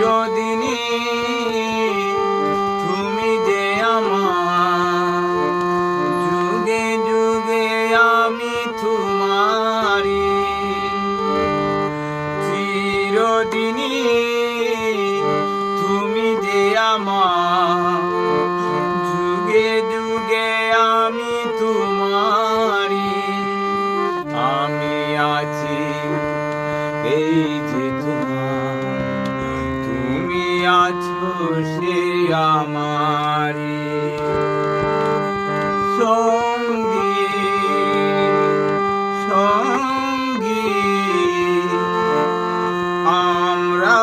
চিরদিনই তুমি যে আমার, যুগে যুগে আমি তোমারি। চিরদিনই তুমি যে আমার, যুগে যুগে আমি তোমারি। আমি আছি এই যে তোমার, তুমি আছো সে আমারি। সঙ্গী সঙ্গী আমরা